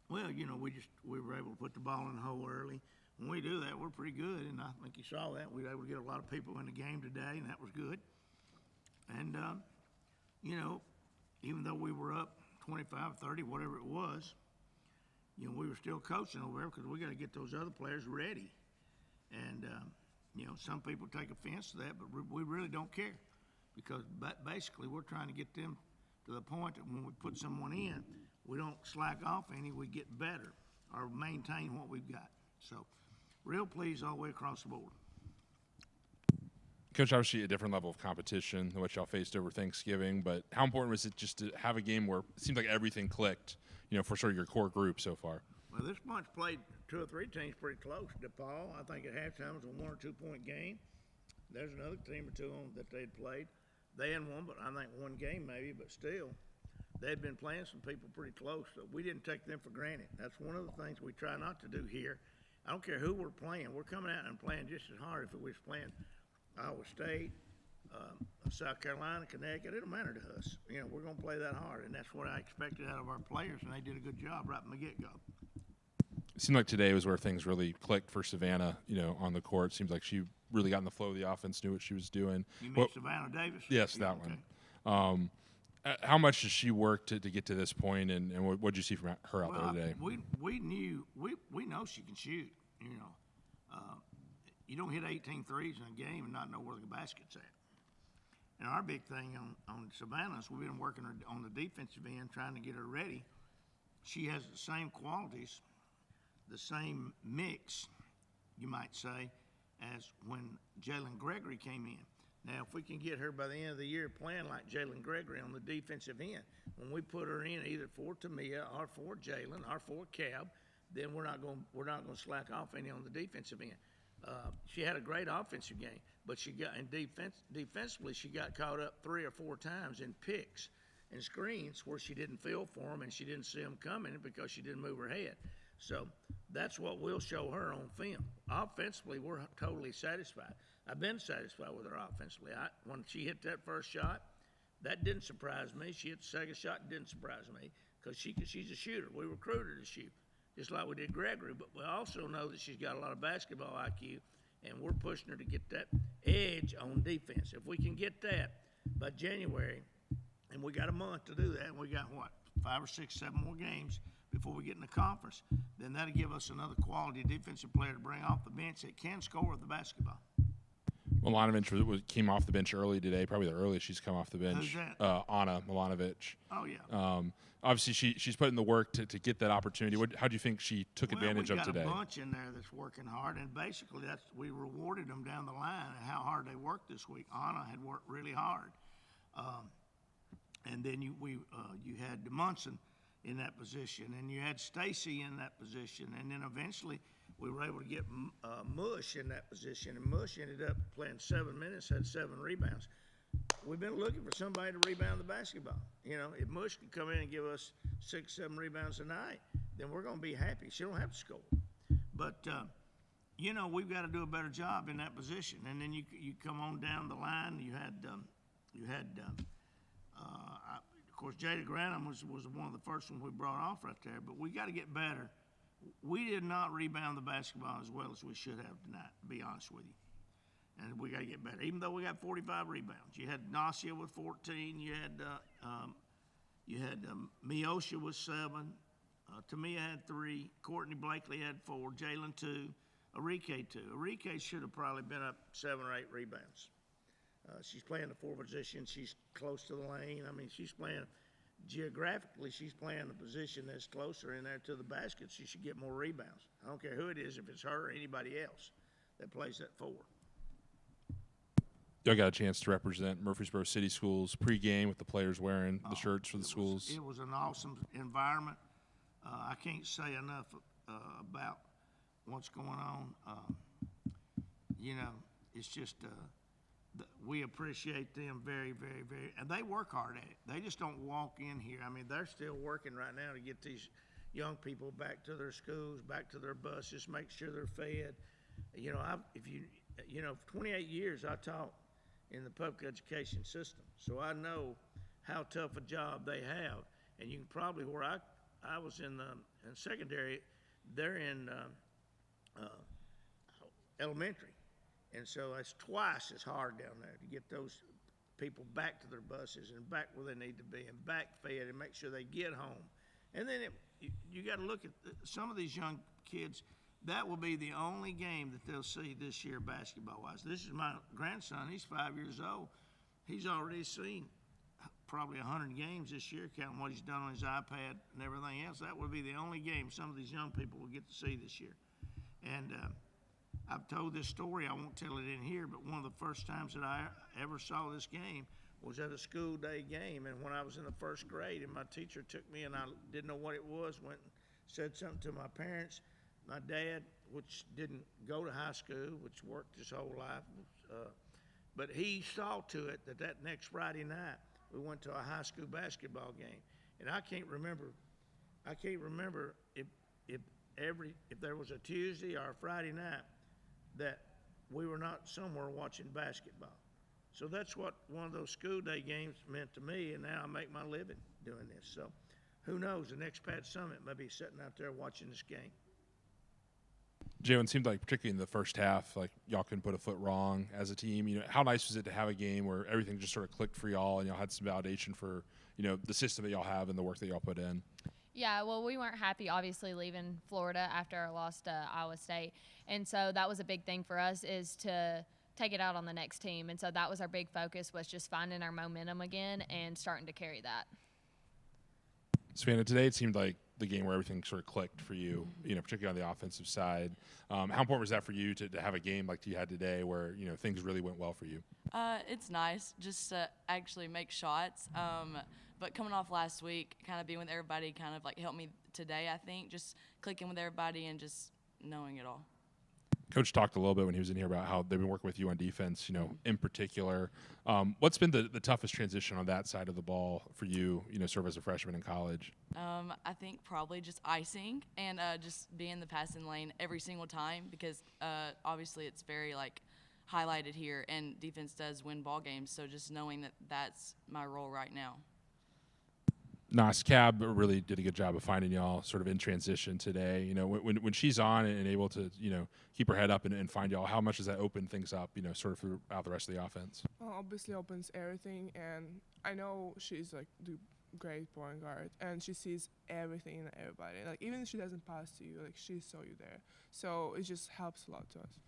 Well, we were able to put the ball in the hole early. When we do that, we're pretty good, and I think you saw that. We were able to get a lot of people in the game today, and that was good. And, even though we were up 25-30, whatever it was, we were still coaching over there because we got to get those other players ready. And, some people take offense to that, but we really don't care because basically we're trying to get them to the point that when we put someone in, we don't slack off any, we get better or maintain what we've got. So, real pleased all the way across the board. Coach, obviously a different level of competition than what y'all faced over Thanksgiving, but how important was it just to have a game where it seemed like everything clicked, for sort of your core group so far? Well, this bunch played 2 or 3 teams pretty close. DePaul, I think at halftime was a 1 or 2 point game. There's another team or two that they'd played. They hadn't won, but I think one game maybe, but still, they'd been playing some people pretty close. So we didn't take them for granted. That's one of the things we try not to do here. I don't care who we're playing. We're coming out and playing just as hard if we was playing Iowa State, South Carolina, Connecticut. It don't matter to us. We're going to play that hard, and that's what I expected out of our players, and they did a good job right from the get-go. It seemed like today was where things really clicked for Savannah, on the court. Seems like she really got in the flow of the offense, knew what she was doing. You mean Savannah Davis? Yes, that one. How much does she work to get to this point, and what did you see from her out there today? We know she can shoot. You don't hit 18 threes in a game and not know where the basket's at. And our big thing on Savannah is we've been working her on the defensive end, trying to get her ready. She has the same qualities, the same mix, you might say, as when Jalen Gregory came in. Now, if we can get her by the end of the year playing like Jalen Gregory on the defensive end, when we put her in either for Tamia or for Jalen or for Cab, then we're not going to slack off any on the defensive end. She had a great offensive game, but defensively she got caught up 3 or 4 times in picks and screens where she didn't feel for them and she didn't see them coming because she didn't move her head. So that's what we'll show her on film. Offensively, we're totally satisfied. I've been satisfied with her offensively. When she hit that first shot, that didn't surprise me. She hit the second shot, didn't surprise me because she's a shooter. We recruited her to shoot, just like we did Gregory. But we also know that she's got a lot of basketball IQ, and we're pushing her to get that edge on defense. If we can get that by January, and we got a month to do that, and we got, 5 or 6, 7 more games before we get in the conference, then that'll give us another quality defensive player to bring off the bench that can score with the basketball. Milanovic came off the bench early today, probably the earliest she's come off the bench. Who's that? Anna Milanovic. Oh, yeah. Obviously, she's put in the work to get that opportunity. How do you think she took advantage of today? We got a bunch in there that's working hard, and basically we rewarded them down the line and how hard they worked this week. Anna had worked really hard. And then you had Munson in that position, and you had Stacy in that position, and then eventually we were able to get Mush in that position, and Mush ended up playing 7 minutes, had 7 rebounds. We've been looking for somebody to rebound the basketball. If Mush can come in and give us 6, 7 rebounds a night, then we're going to be happy. She don't have to score. But, we've got to do a better job in that position. And then you come on down the line, of course, Jada Granum was one of the first ones we brought off right there, but we got to get better. We did not rebound the basketball as well as we should have tonight, to be honest with you. And we got to get better, even though we got 45 rebounds. You had Nasia with 14. You had Miosha with 7. Tamia had 3. Courtney Blakely had 4. Jalen 2. Arike 2. Arike should have probably been up 7 or 8 rebounds. She's playing the 4 position. She's close to the lane. I mean, she's playing geographically. She's playing a position that's closer in there to the basket. She should get more rebounds. I don't care who it is, if it's her or anybody else that plays that 4. Y'all got a chance to represent Murfreesboro City Schools pregame with the players wearing the shirts for the schools. It was an awesome environment. I can't say enough about what's going on. It's just we appreciate them very, very, very, and they work hard at it. They just don't walk in here. I mean, they're still working right now to get these young people back to their schools, back to their buses, make sure they're fed. For 28 years I taught in the public education system, so I know how tough a job they have. And you can probably, where I I was in secondary. They're in elementary, and so it's twice as hard down there to get those people back to their buses and back where they need to be and back fed and make sure they get home. And then you got to look at some of these young kids. That will be the only game that they'll see this year basketball-wise. This is my grandson. He's 5 years old. He's already seen probably 100 games this year, counting what he's done on his iPad and everything else. That will be the only game some of these young people will get to see this year. And I've told this story. I won't tell it in here, but one of the first times that I ever saw this game was at a school day game. And when I was in the first grade, and my teacher took me, and I didn't know what it was, went and said something to my parents. My dad, which didn't go to high school, which worked his whole life, but he saw to it that next Friday night we went to a high school basketball game. And I can't remember if there was a Tuesday or a Friday night that we were not somewhere watching basketball. So that's what one of those school day games meant to me, and now I make my living doing this. So who knows, the next Pat Summit may be sitting out there watching this game. Jalen, it seemed like particularly in the first half, like y'all couldn't put a foot wrong as a team. You know, how nice was it to have a game where everything just sort of clicked for y'all and y'all had some validation for, you know, the system that y'all have and the work that y'all put in? Yeah, well, we weren't happy, obviously, leaving Florida after our loss to Iowa State. And so that was a big thing for us, is to take it out on the next team. And so that was our big focus, was just finding our momentum again and starting to carry that. Savannah, today it seemed like the game where everything sort of clicked for you, you know, particularly on the offensive side. How important was that for you to have a game like you had today where, you know, things really went well for you? It's nice just to actually make shots. But coming off last week, kind of being with everybody kind of like helped me today, I think, just clicking with everybody and just knowing it all. Coach talked a little bit when he was in here about how they've been working with you on defense, you know, in particular. What's been the toughest transition on that side of the ball for you, you know, sort of as a freshman in college? I think probably just icing and just being the passing lane every single time, because obviously it's very, like, highlighted here, and defense does win ball games, so just knowing that that's my role right now. Nas Cab really did a good job of finding y'all sort of in transition today. You know, when she's on and able to, you know, keep her head up and find y'all, how much does that open things up, you know, sort of throughout the rest of the offense? Well, obviously opens everything, and I know she's like the great point guard, and she sees everything in everybody. Like, even if she doesn't pass to you, like, she saw you there. So it just helps a lot to us.